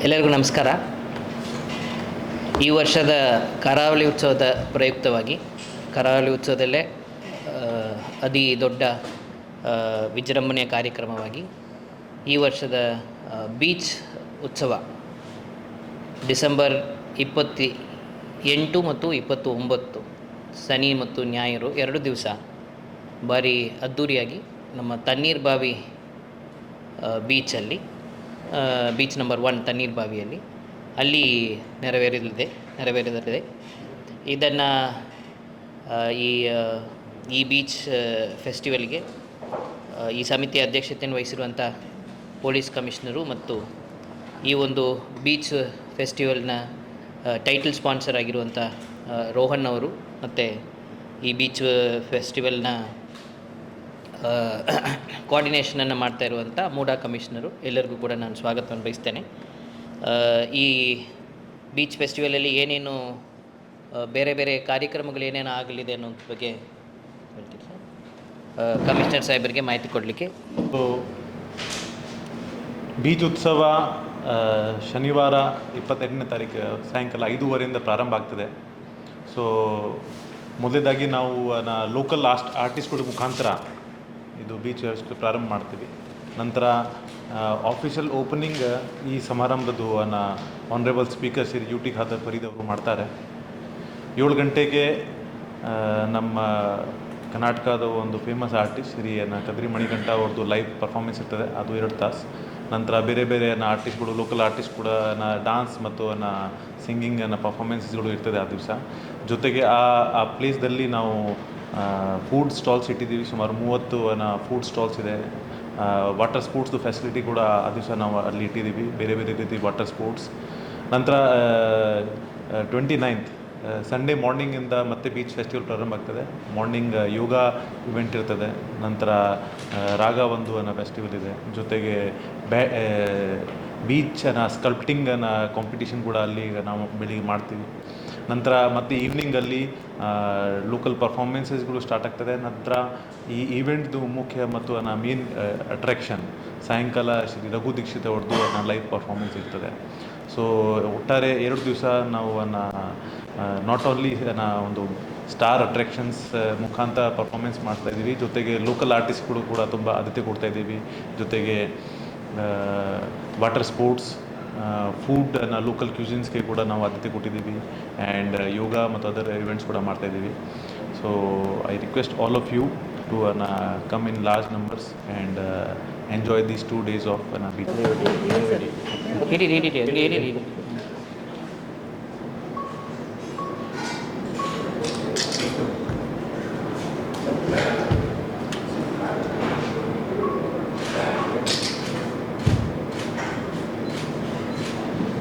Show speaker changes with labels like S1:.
S1: ಎಲ್ಲರಿಗೂ ನಮಸ್ಕಾರ. ಈ ವರ್ಷದ ಕರಾವಳಿ ಉತ್ಸವದ ಪ್ರಯುಕ್ತವಾಗಿ ಕರಾವಳಿ ಉತ್ಸವದಲ್ಲೇ ಅತಿ ದೊಡ್ಡ ವಿಜೃಂಭಣೆಯ ಕಾರ್ಯಕ್ರಮವಾಗಿ ಈ ವರ್ಷದ ಬೀಚ್ ಉತ್ಸವ ಡಿಸೆಂಬರ್ 28 ಮತ್ತು 29 ಶನಿ ಮತ್ತು ஞாயிறு 2 ದಿವಸ ಭಾರಿ ಅದ್ಧೂರಿಯಾಗಿ ನಮ್ಮ ತಣ್ಣೀರ್ಬಾವಿ ಬೀಚಲ್ಲಿ ಬೀಚ್ ನಂಬರ್ 1 ತಣ್ಣೀರ್ಬಾವಿಯಲ್ಲಿ ಅಲ್ಲಿ ನೆರವೇರಲಿದೆ. ಇದನ್ನು ಈ ಬೀಚ್ ಫೆಸ್ಟಿವಲ್ಗೆ ಈ ಸಮಿತಿಯ ಅಧ್ಯಕ್ಷತೆಯನ್ನು ವಹಿಸಿರುವಂಥ ಪೊಲೀಸ್ ಕಮಿಷನರು ಮತ್ತು ಈ ಒಂದು ಬೀಚ್ ಫೆಸ್ಟಿವಲ್ನ ಟೈಟಲ್ ಸ್ಪಾನ್ಸರ್ ಆಗಿರುವಂಥ ರೋಹನ್ ಅವರು ಮತ್ತು ಈ ಬೀಚ್ ಫೆಸ್ಟಿವಲ್ನ ಕೋಆರ್ಡಿನೇಷನನ್ನು ಮಾಡ್ತಾ ಇರುವಂಥ ಮೂಡಾ ಕಮಿಷನರು ಎಲ್ಲರಿಗೂ ಕೂಡ ನಾನು ಸ್ವಾಗತವನ್ನು ಬಯಸ್ತೇನೆ. ಈ ಬೀಚ್ ಫೆಸ್ಟಿವಲಲ್ಲಿ ಏನೇನು ಬೇರೆ ಬೇರೆ ಕಾರ್ಯಕ್ರಮಗಳು ಏನೇನು ಆಗಲಿದೆ ಅನ್ನೋ ಬಗ್ಗೆ ಹೇಳ್ತೀವಿ ಸರ್. ಕಮಿಷನರ್ ಸಾಹೇಬರಿಗೆ ಮಾಹಿತಿ ಕೊಡಲಿಕ್ಕೆ.
S2: ಬೀಚ್ ಉತ್ಸವ ಶನಿವಾರ 28ನೇ ತಾರೀಕು ಸಾಯಂಕಾಲ 5:30 ಪ್ರಾರಂಭ ಆಗ್ತದೆ. ಸೊ ಮೊದಲೇದಾಗಿ ನಾವು ಲೋಕಲ್ ಆರ್ಟಿಸ್ಟ್ಗಳ ಮುಖಾಂತರ ಇದು ಬೀಚ್ ಪ್ರಾರಂಭ ಮಾಡ್ತೀವಿ. ನಂತರ ಆಫಿಷಿಯಲ್ ಓಪನಿಂಗ್ ಈ ಸಮಾರಂಭದ್ದು honourable speaker Shri U T Khader Fareed ಅವರು ಮಾಡ್ತಾರೆ. 7 ಗಂಟೆಗೆ ನಮ್ಮ ಕರ್ನಾಟಕದ ಒಂದು ಫೇಮಸ್ ಆರ್ಟಿಸ್ಟ್ ಶ್ರೀ ಕದ್ರಿ ಮಣಿಕಂಠ ಅವ್ರದ್ದು ಲೈವ್ ಪರ್ಫಾರ್ಮೆನ್ಸ್ ಇರ್ತದೆ, ಅದು 2 ತಾಸು. ನಂತರ ಬೇರೆ ಬೇರೆ ಆರ್ಟಿಸ್ಟ್ಗಳು, ಲೋಕಲ್ ಆರ್ಟಿಸ್ಟ್ ಕೂಡ ಡಾನ್ಸ್ ಮತ್ತು ಸಿಂಗಿಂಗ್ ಪರ್ಫಾರ್ಮೆನ್ಸ್ಗಳು ಇರ್ತದೆ ಆ ದಿವಸ. ಜೊತೆಗೆ ಆ ಪ್ಲೇಸ್ದಲ್ಲಿ ನಾವು ಫುಡ್ ಸ್ಟಾಲ್ಸ್ ಇಟ್ಟಿದ್ದೀವಿ. ಸುಮಾರು 30 ಫುಡ್ ಸ್ಟಾಲ್ಸ್ ಇದೆ. ವಾಟರ್ ಸ್ಪೋರ್ಟ್ಸ್ದು ಫೆಸಿಲಿಟಿ ಕೂಡ ಆ ದಿವಸ ನಾವು ಅಲ್ಲಿ ಇಟ್ಟಿದ್ದೀವಿ, ಬೇರೆ ಬೇರೆ ರೀತಿ ವಾಟರ್ ಸ್ಪೋರ್ಟ್ಸ್. ನಂತರ 29th ಸಂಡೇ ಮಾರ್ನಿಂಗಿಂದ ಮತ್ತೆ ಬೀಚ್ ಫೆಸ್ಟಿವಲ್ ಪ್ರಾರಂಭ ಆಗ್ತದೆ. ಮಾರ್ನಿಂಗ್ ಯೋಗ ಇವೆಂಟ್ ಇರ್ತದೆ. ನಂತರ ರಾಗ ಒಂದು ಫೆಸ್ಟಿವಲ್ ಇದೆ. ಜೊತೆಗೆ ಬೀಚ್ ಸ್ಕಲ್ಪ್ಟಿಂಗ್ ಕಾಂಪಿಟೇಷನ್ ಕೂಡ ಅಲ್ಲಿ ನಾವು ಬೆಳಿಗ್ಗೆ ಮಾಡ್ತೀವಿ. ನಂತರ ಮತ್ತು ಈವ್ನಿಂಗಲ್ಲಿ ಲೋಕಲ್ ಪರ್ಫಾರ್ಮೆನ್ಸಸ್ಗಳು ಸ್ಟಾರ್ಟ್ ಆಗ್ತದೆ. ನಂತರ ಈ ಈವೆಂಟ್ದು ಮುಖ್ಯ ಮತ್ತು ಮೇನ್ ಅಟ್ರ್ಯಾಕ್ಷನ್ ಸಾಯಂಕಾಲ ಶ್ರೀ ರಘು ದೀಕ್ಷಿತ್ ಅವ್ರದ್ದು ಲೈವ್ ಪರ್ಫಾರ್ಮೆನ್ಸ್ ಇರ್ತದೆ. ಸೊ ಒಟ್ಟಾರೆ 2 ದಿವಸ ನಾವು ನಾಟ್ ಓನ್ಲಿ ಒಂದು ಸ್ಟಾರ್ ಅಟ್ರ್ಯಾಕ್ಷನ್ಸ್ ಮುಖಾಂತರ ಪರ್ಫಾರ್ಮೆನ್ಸ್ ಮಾಡ್ತಾಯಿದ್ದೀವಿ, ಜೊತೆಗೆ ಲೋಕಲ್ ಆರ್ಟಿಸ್ಟ್ಗಳು ಕೂಡ ತುಂಬ ಆದ್ಯತೆ ಕೊಡ್ತಾಯಿದ್ದೀವಿ. ಜೊತೆಗೆ ವಾಟರ್ ಸ್ಪೋರ್ಟ್ಸ್, ಫುಡ್ ಲೋಕಲ್ ಕ್ಯೂಸಿನ್ಸ್ಗೆ ಕೂಡ ನಾವು ಆದ್ಯತೆ ಕೊಟ್ಟಿದ್ದೀವಿ. ಆ್ಯಂಡ್ ಯೋಗ ಮತ್ತು ಅದರ್ ಇವೆಂಟ್ಸ್ ಕೂಡ ಮಾಡ್ತಾಯಿದ್ದೀವಿ. So I request all of you to come in large numbers and enjoy these 2 days of beach.